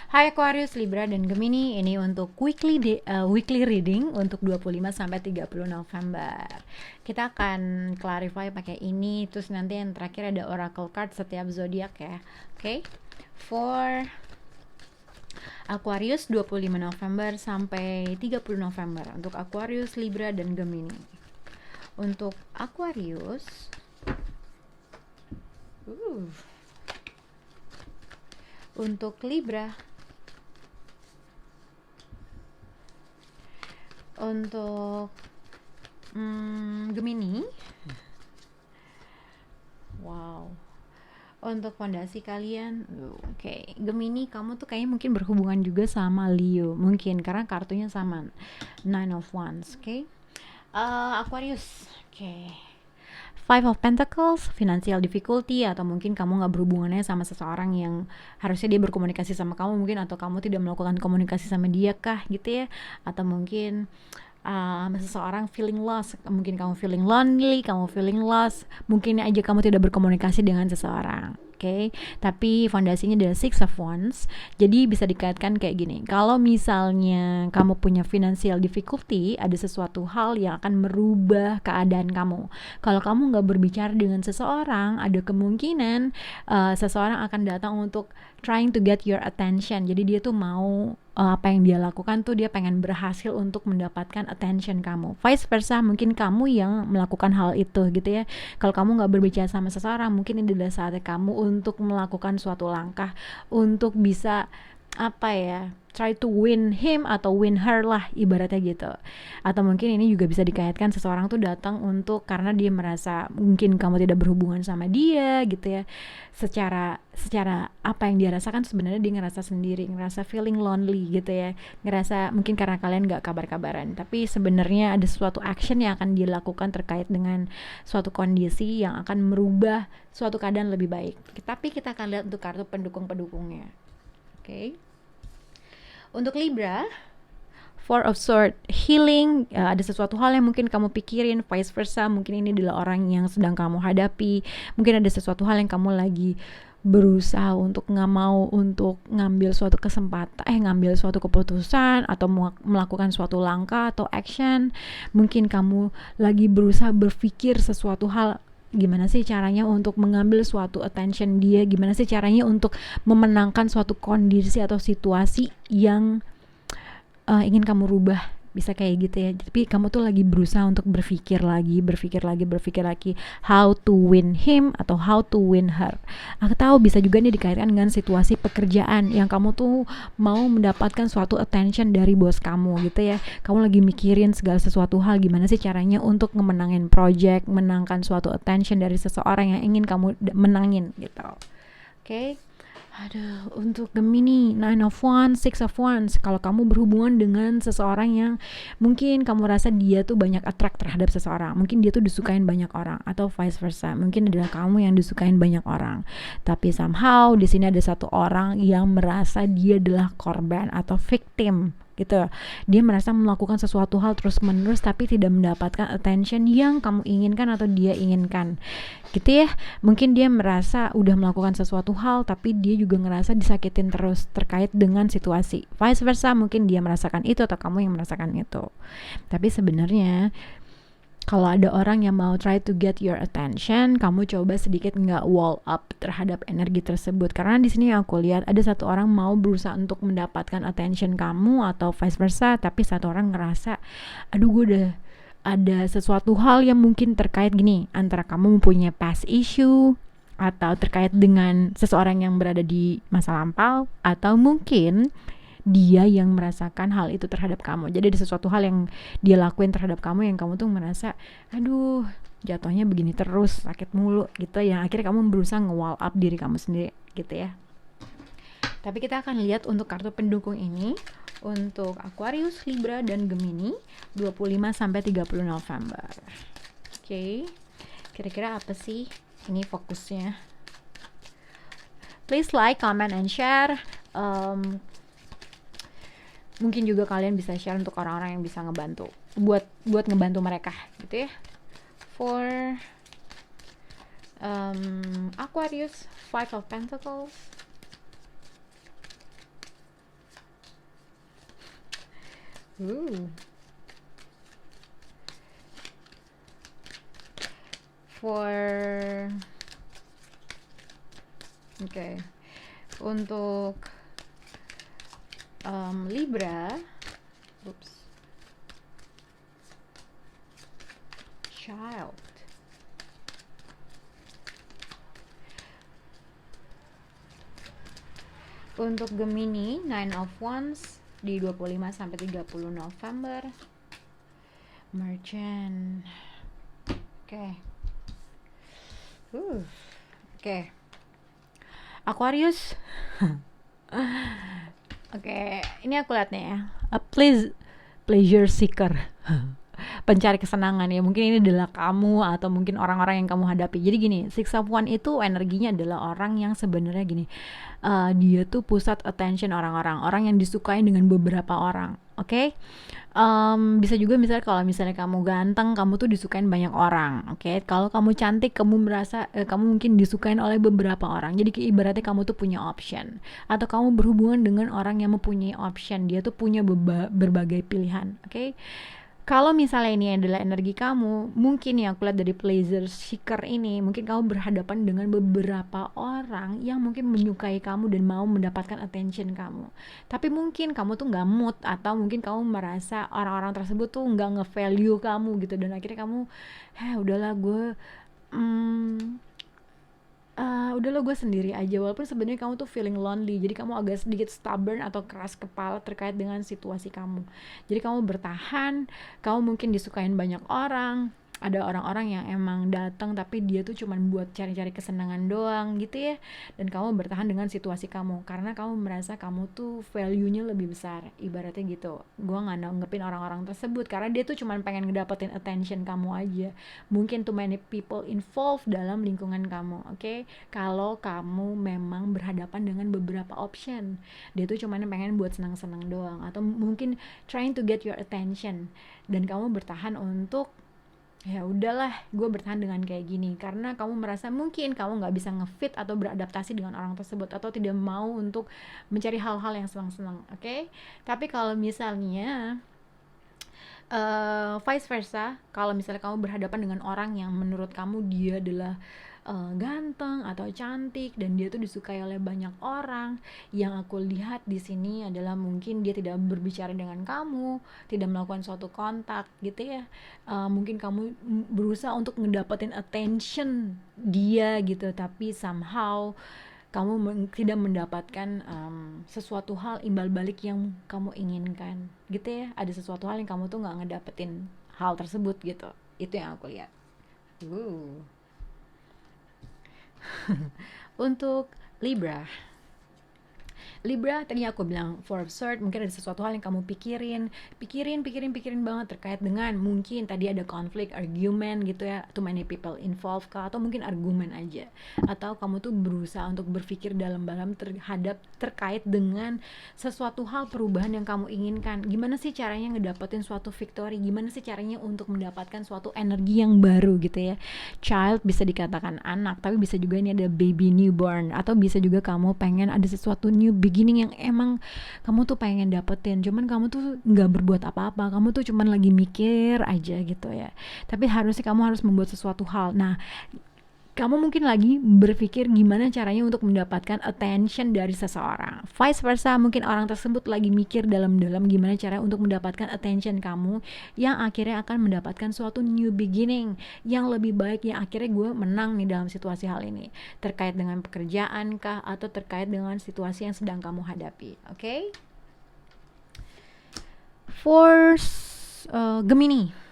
Hai Aquarius, Libra, dan Gemini. Ini untuk weekly reading untuk 25 sampai 30 November. Kita akan clarify pakai ini, terus nanti yang terakhir ada oracle card setiap zodiak ya. Oke. For Aquarius 25 November sampai 30 November untuk Aquarius, Libra, dan Gemini. Untuk Aquarius untuk Libra, untuk Gemini, wow, untuk fondasi kalian, oke. Gemini, kamu tuh kayaknya mungkin berhubungan juga sama Leo, mungkin karena kartunya sama, Nine of Wands, oke. Aquarius, oke. Five of Pentacles, financial difficulty, atau mungkin kamu nggak berhubungannya sama seseorang yang harusnya dia berkomunikasi sama kamu mungkin, atau kamu tidak melakukan komunikasi sama dia kah gitu ya, atau mungkin seseorang feeling lost, mungkin kamu feeling lonely, kamu feeling lost, mungkin aja kamu tidak berkomunikasi dengan seseorang. Oke, tapi fondasinya adalah Six of Wands. Jadi bisa dikaitkan kayak gini. Kalau misalnya kamu punya financial difficulty, ada sesuatu hal yang akan merubah keadaan kamu. Kalau kamu nggak berbicara dengan seseorang, ada kemungkinan seseorang akan datang untuk trying to get your attention. Jadi dia tuh mau apa yang dia lakukan tuh dia pengen berhasil untuk mendapatkan attention kamu. Vice versa, mungkin kamu yang melakukan hal itu gitu ya. Kalau kamu nggak berbicara sama seseorang, mungkin ini adalah saatnya kamu untuk melakukan suatu langkah untuk bisa apa ya, try to win him atau win her lah ibaratnya gitu. Atau mungkin ini juga bisa dikaitkan seseorang tuh datang untuk karena dia merasa mungkin kamu tidak berhubungan sama dia gitu ya. Secara apa yang dia rasakan sebenarnya dia ngerasa sendiri, ngerasa feeling lonely gitu ya. Ngerasa mungkin karena kalian gak kabar-kabaran, tapi sebenarnya ada suatu action yang akan dilakukan terkait dengan suatu kondisi yang akan merubah suatu keadaan lebih baik. Tapi kita akan lihat untuk kartu pendukung-pendukungnya. Oke. Untuk Libra, Four of Swords, healing, ada sesuatu hal yang mungkin kamu pikirin, vice versa, mungkin ini adalah orang yang sedang kamu hadapi, mungkin ada sesuatu hal yang kamu lagi berusaha untuk nggak mau untuk ngambil suatu kesempatan, ngambil suatu keputusan atau melakukan suatu langkah atau action, mungkin kamu lagi berusaha berpikir sesuatu hal, gimana sih caranya untuk mengambil suatu attention dia, gimana sih caranya untuk memenangkan suatu kondisi atau situasi yang ingin kamu rubah, bisa kayak gitu ya. Tapi kamu tuh lagi berusaha untuk berpikir lagi how to win him atau how to win her. Aku tahu bisa juga nih dikaitkan dengan situasi pekerjaan yang kamu tuh mau mendapatkan suatu attention dari bos kamu gitu ya. Kamu lagi mikirin segala sesuatu hal, gimana sih caranya untuk ngemenangin project, menangkan suatu attention dari seseorang yang ingin kamu menangin gitu. Oke. Aduh, untuk Gemini, Nine of Wands, Six of Wands, kalau kamu berhubungan dengan seseorang yang mungkin kamu rasa dia tuh banyak attract terhadap seseorang, mungkin dia tuh disukain banyak orang, atau vice versa, mungkin adalah kamu yang disukain banyak orang, tapi somehow di sini ada satu orang yang merasa dia adalah korban atau victim gitu. Dia merasa melakukan sesuatu hal terus menerus tapi tidak mendapatkan attention yang kamu inginkan atau dia inginkan gitu ya. Mungkin dia merasa udah melakukan sesuatu hal tapi dia juga ngerasa disakitin terus terkait dengan situasi, vice versa, mungkin dia merasakan itu atau kamu yang merasakan itu. Tapi sebenarnya kalau ada orang yang mau try to get your attention, kamu coba sedikit nggak wall up terhadap energi tersebut. Karena di sini aku lihat ada satu orang mau berusaha untuk mendapatkan attention kamu atau vice versa, tapi satu orang ngerasa, aduh gue udah ada sesuatu hal yang mungkin terkait gini, antara kamu mempunyai past issue atau terkait dengan seseorang yang berada di masa lampau, atau mungkin dia yang merasakan hal itu terhadap kamu. Jadi ada sesuatu hal yang dia lakuin terhadap kamu yang kamu tuh merasa, aduh jatuhnya begini terus, sakit mulu gitu, yang akhirnya kamu berusaha nge-wall up diri kamu sendiri gitu ya. Tapi kita akan lihat untuk kartu pendukung ini untuk Aquarius, Libra, dan Gemini 25 sampai 30 November. Oke. Kira-kira apa sih ini fokusnya? Please like, comment, and share. Mungkin juga kalian bisa share untuk orang-orang yang bisa ngebantu, buat ngebantu mereka gitu ya. For Aquarius, Five of Pentacles, Ooh. For okay. Untuk Libra, oops, child. Untuk Gemini, Nine of Wands di 25 sampai 30 November. Merchant. Oke. Oke. Aquarius. Oke, ini aku lihat nih ya. Pleasure seeker. Pencari kesenangan ya, mungkin ini adalah kamu atau mungkin orang-orang yang kamu hadapi. Jadi gini, Six of Wands itu energinya adalah orang yang sebenarnya gini, dia tuh pusat attention orang-orang, orang yang disukai dengan beberapa orang, oke? Bisa juga misalnya kalau misalnya kamu ganteng, kamu tuh disukain banyak orang, oke? Kalau kamu cantik, kamu merasa kamu mungkin disukain oleh beberapa orang. Jadi ibaratnya kamu tuh punya option, atau kamu berhubungan dengan orang yang mempunyai option, dia tuh punya berbagai pilihan, oke? Kalau misalnya ini adalah energi kamu, mungkin yang aku lihat dari pleasure seeker ini, mungkin kamu berhadapan dengan beberapa orang yang mungkin menyukai kamu dan mau mendapatkan attention kamu. Tapi mungkin kamu tuh nggak mood, atau mungkin kamu merasa orang-orang tersebut tuh nggak nge-value kamu gitu, dan akhirnya kamu, udahlah gue, udahlah gue sendiri aja, walaupun sebenarnya kamu tuh feeling lonely. Jadi kamu agak sedikit stubborn atau keras kepala terkait dengan situasi kamu. Jadi kamu bertahan, kamu mungkin disukain banyak orang, ada orang-orang yang emang datang tapi dia tuh cuman buat cari-cari kesenangan doang gitu ya, dan kamu bertahan dengan situasi kamu karena kamu merasa kamu tuh value-nya lebih besar, ibaratnya gitu. Gue nggak nanggepin orang-orang tersebut karena dia tuh cuman pengen ngedapetin attention kamu aja. Mungkin too many people involved dalam lingkungan kamu, oke? Kalau kamu memang berhadapan dengan beberapa option, dia tuh cuman pengen buat senang-senang doang, atau mungkin trying to get your attention, dan kamu bertahan untuk, ya udahlah gue bertahan dengan kayak gini karena kamu merasa mungkin kamu nggak bisa ngefit atau beradaptasi dengan orang tersebut, atau tidak mau untuk mencari hal-hal yang senang-senang, oke? Tapi kalau misalnya vice versa, kalau misalnya kamu berhadapan dengan orang yang menurut kamu dia adalah ganteng atau cantik dan dia tuh disukai oleh banyak orang, yang aku lihat di sini adalah mungkin dia tidak berbicara dengan kamu, tidak melakukan suatu kontak gitu ya. Mungkin kamu berusaha untuk ngedapetin attention dia gitu, tapi somehow kamu tidak mendapatkan sesuatu hal imbal balik yang kamu inginkan gitu ya. Ada sesuatu hal yang kamu tuh nggak ngedapetin hal tersebut gitu. Itu yang aku lihat. Untuk Libra, tadi aku bilang for absurd, mungkin ada sesuatu hal yang kamu pikirin banget terkait dengan mungkin tadi ada konflik, argument gitu ya, too many people involved kah, atau mungkin argumen aja, atau kamu tuh berusaha untuk berpikir dalam-dalam terkait dengan sesuatu hal perubahan yang kamu inginkan. Gimana sih caranya ngedapetin suatu victory, gimana sih caranya untuk mendapatkan suatu energi yang baru gitu ya. Child bisa dikatakan anak, tapi bisa juga ini ada baby newborn, atau bisa juga kamu pengen ada sesuatu new beginning yang emang kamu tuh pengen dapetin, cuman kamu tuh nggak berbuat apa-apa, kamu tuh cuman lagi mikir aja gitu ya. Tapi harusnya kamu harus membuat sesuatu hal. Nah, kamu mungkin lagi berpikir gimana caranya untuk mendapatkan attention dari seseorang. Vice versa, mungkin orang tersebut lagi mikir dalam-dalam gimana caranya untuk mendapatkan attention kamu, yang akhirnya akan mendapatkan suatu new beginning yang lebih baik, yang akhirnya gue menang nih dalam situasi hal ini. Terkait dengan pekerjaan kah, atau terkait dengan situasi yang sedang kamu hadapi. Oke? For Gemini.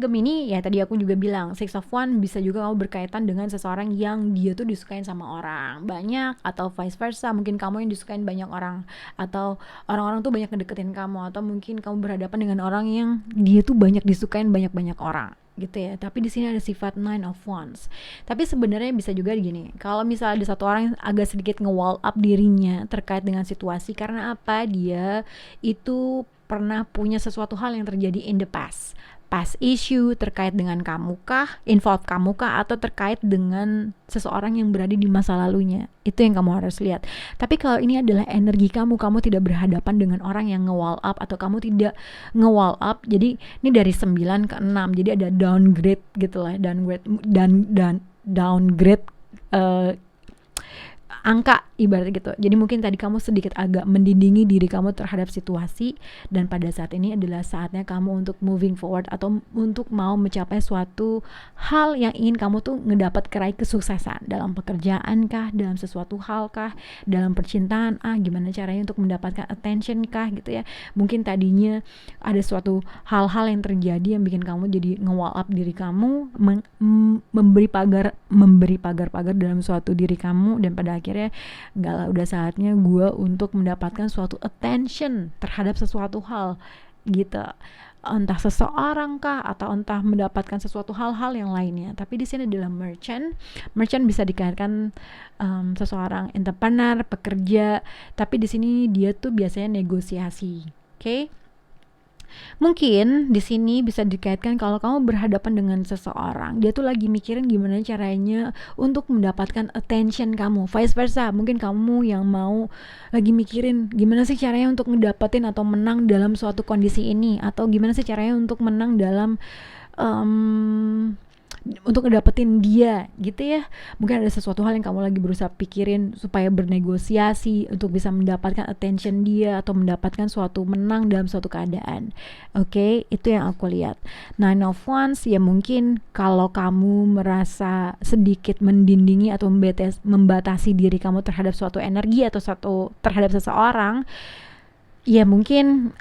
Gemini ya, tadi aku juga bilang Six of Wands bisa juga kamu berkaitan dengan seseorang yang dia tuh disukain sama orang banyak, atau vice versa, mungkin kamu yang disukain banyak orang, atau orang-orang tuh banyak ngedeketin kamu, atau mungkin kamu berhadapan dengan orang yang dia tuh banyak disukain banyak orang gitu ya. Tapi di sini ada sifat Nine of Wands. Tapi sebenarnya bisa juga gini, kalau misalnya ada satu orang yang agak sedikit nge-wall up dirinya terkait dengan situasi, karena apa, dia itu pernah punya sesuatu hal yang terjadi in the past, past issue, terkait dengan kamu kah, involve kamu kah, atau terkait dengan seseorang yang berada di masa lalunya. Itu yang kamu harus lihat. Tapi kalau ini adalah energi kamu tidak berhadapan dengan orang yang nge-wall up, atau kamu tidak nge-wall up, jadi ini dari 9 ke 6, jadi ada downgrade gitu lah, downgrade angka ibarat gitu. Jadi mungkin tadi kamu sedikit agak mendindingi diri kamu terhadap situasi, dan pada saat ini adalah saatnya kamu untuk moving forward, atau untuk mau mencapai suatu hal yang ingin kamu tuh ngedapat kerai kesuksesan dalam pekerjaan kah, dalam sesuatu hal kah, dalam percintaan, gimana caranya untuk mendapatkan attention kah gitu ya. Mungkin tadinya ada suatu hal-hal yang terjadi yang bikin kamu jadi nge-wall up diri kamu, memberi pagar-pagar dalam suatu diri kamu, dan pada akhirnya enggak lah, udah saatnya gue untuk mendapatkan suatu attention terhadap sesuatu hal gitu, entah seseorang kah, atau entah mendapatkan sesuatu hal-hal yang lainnya. Tapi di sini adalah merchant bisa dikaitkan seseorang entrepreneur, pekerja, tapi di sini dia tuh biasanya negosiasi. Oke? Mungkin di sini bisa dikaitkan kalau kamu berhadapan dengan seseorang, dia tuh lagi mikirin gimana caranya untuk mendapatkan attention kamu, vice versa. Mungkin kamu yang mau lagi mikirin gimana sih caranya untuk ngedapetin atau menang dalam suatu kondisi ini, atau gimana sih caranya untuk menang dalam untuk ngedapetin dia gitu ya. Mungkin ada sesuatu hal yang kamu lagi berusaha pikirin supaya bernegosiasi untuk bisa mendapatkan attention dia, atau mendapatkan suatu menang dalam suatu keadaan. Oke, itu yang aku lihat. Nine of Wands ya, mungkin kalau kamu merasa sedikit mendindingi atau membatasi diri kamu terhadap suatu energi atau terhadap seseorang, ya mungkin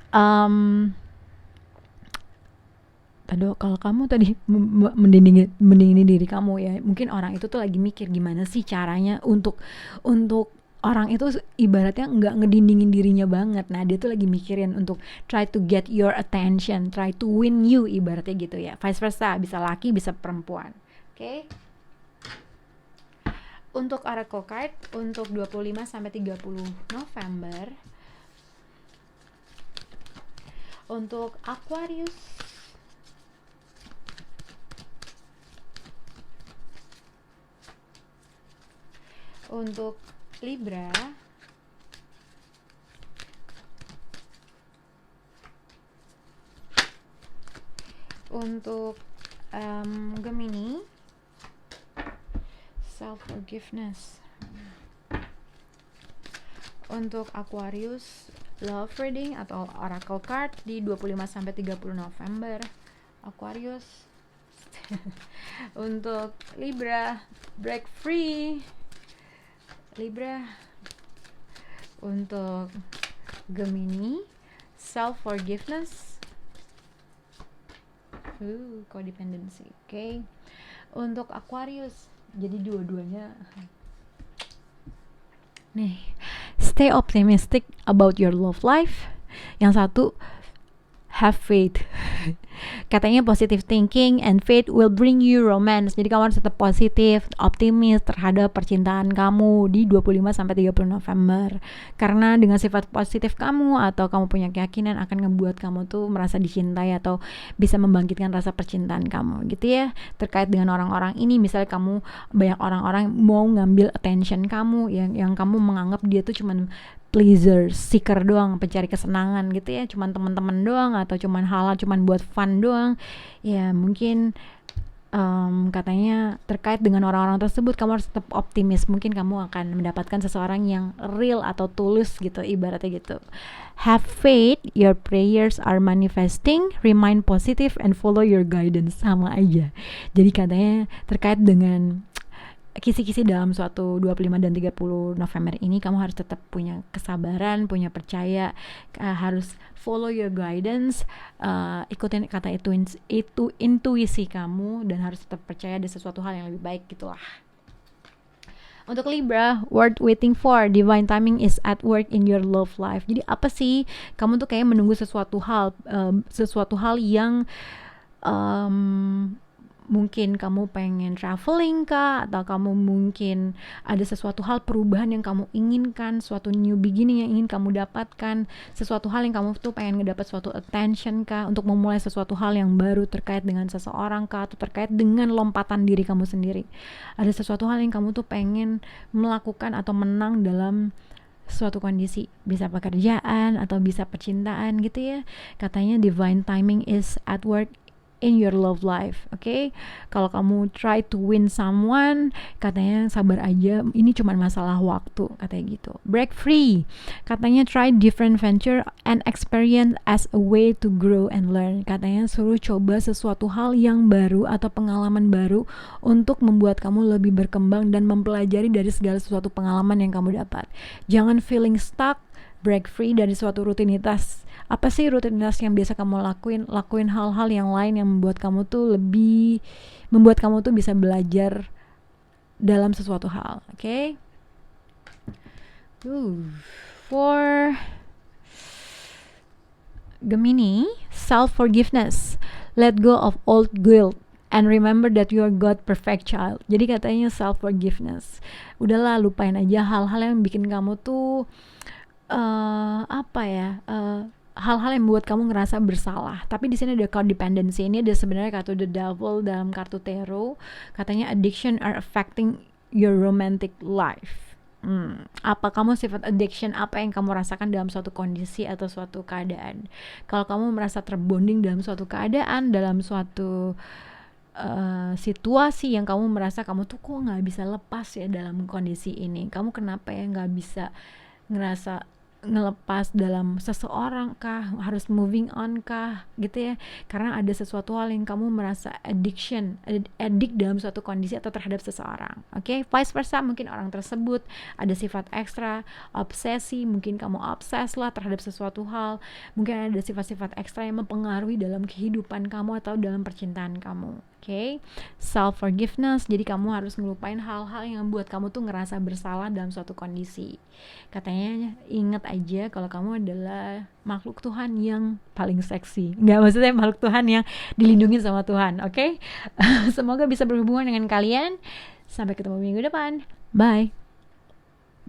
kalau kamu tadi mendingin diri kamu ya, mungkin orang itu tuh lagi mikir gimana sih caranya untuk orang itu ibaratnya nggak ngedindingin dirinya banget. Nah, dia tuh lagi mikirin untuk try to get your attention, try to win you, ibaratnya gitu ya. Vice versa, bisa laki bisa perempuan. Oke. Untuk Oracle card untuk 25 sampai 30 November. Untuk Aquarius, untuk Libra, untuk Gemini, self forgiveness, untuk Aquarius, love reading atau oracle card di 25 sampai 30 November. Aquarius. Untuk Libra, break free. Libra. Untuk Gemini, self forgiveness, codependency. Oke. Untuk Aquarius, jadi dua-duanya nih, stay optimistic about your love life. Yang satu, have faith. Katanya positive thinking and faith will bring you romance. Jadi kamu harus tetap positif, optimis terhadap percintaan kamu di 25 sampai 30 November. Karena dengan sifat positif kamu atau kamu punya keyakinan akan ngebuat kamu tuh merasa dicintai atau bisa membangkitkan rasa percintaan kamu gitu ya. Terkait dengan orang-orang ini, misalnya kamu banyak orang-orang mau ngambil attention kamu yang kamu menganggap dia tuh cuman pleaser, seeker doang, pencari kesenangan gitu ya, cuman teman-teman doang atau cuman hal-hal cuman buat fun doang. Ya mungkin katanya terkait dengan orang-orang tersebut kamu harus tetap optimis. Mungkin kamu akan mendapatkan seseorang yang real atau tulus gitu, ibaratnya gitu. Have faith, your prayers are manifesting, remain positive and follow your guidance. Sama aja. Jadi katanya terkait dengan kisi-kisi dalam suatu 25 dan 30 November ini, kamu harus tetap punya kesabaran, punya percaya, harus follow your guidance, ikutin kata itu intuisi kamu, dan harus tetap percaya ada sesuatu hal yang lebih baik gitulah. Untuk Libra, worth waiting for, divine timing is at work in your love life. Jadi apa sih? Kamu tuh kayak menunggu sesuatu hal yang mungkin kamu pengen traveling kah, atau kamu mungkin ada sesuatu hal perubahan yang kamu inginkan, suatu new beginning yang ingin kamu dapatkan, sesuatu hal yang kamu tuh pengen ngedapat suatu attention kah, untuk memulai sesuatu hal yang baru terkait dengan seseorang kah, atau terkait dengan lompatan diri kamu sendiri. Ada sesuatu hal yang kamu tuh pengen melakukan atau menang dalam suatu kondisi, bisa pekerjaan atau bisa percintaan gitu ya. Katanya divine timing is at work in your love life, okay? Kalau kamu try to win someone, katanya sabar aja, ini cuma masalah waktu, katanya gitu. Break free, katanya try different venture and experience as a way to grow and learn. Katanya suruh coba sesuatu hal yang baru atau pengalaman baru untuk membuat kamu lebih berkembang dan mempelajari dari segala sesuatu pengalaman yang kamu dapat. Jangan feeling stuck, break free dari suatu rutinitas. Apa sih rutinitas yang biasa kamu lakuin? Lakuin hal-hal yang lain yang membuat kamu tuh bisa belajar dalam sesuatu hal, oke? Okay? For Gemini, self-forgiveness. Let go of old guilt and remember that you are God perfect child. Jadi katanya self-forgiveness. Udahlah, lupain aja hal-hal yang bikin kamu tuh hal-hal yang membuat kamu ngerasa bersalah. Tapi di sini ada codependency. Ini ada sebenarnya kartu the devil dalam kartu tarot. Katanya addiction are affecting your romantic life. Apa kamu sifat addiction, apa yang kamu rasakan dalam suatu kondisi atau suatu keadaan? Kalau kamu merasa terbonding dalam suatu keadaan, dalam suatu situasi yang kamu merasa kamu tuh kok nggak bisa lepas ya dalam kondisi ini, kamu kenapa ya nggak bisa ngerasa ngelepas dalam seseorang kah, harus moving on kah gitu ya, karena ada sesuatu hal yang kamu merasa addict dalam suatu kondisi atau terhadap seseorang. Oke, vice versa, mungkin orang tersebut ada sifat ekstra, obsesi, mungkin kamu obses lah terhadap sesuatu hal, mungkin ada sifat-sifat ekstra yang mempengaruhi dalam kehidupan kamu atau dalam percintaan kamu. Oke, self forgiveness, jadi kamu harus ngelupain hal-hal yang membuat kamu tuh ngerasa bersalah dalam suatu kondisi. Katanya ingat aja kalau kamu adalah makhluk Tuhan yang paling seksi. Nggak, maksudnya makhluk Tuhan yang dilindungi sama Tuhan. Oke? Semoga bisa berhubungan dengan kalian. Sampai ketemu minggu depan. Bye.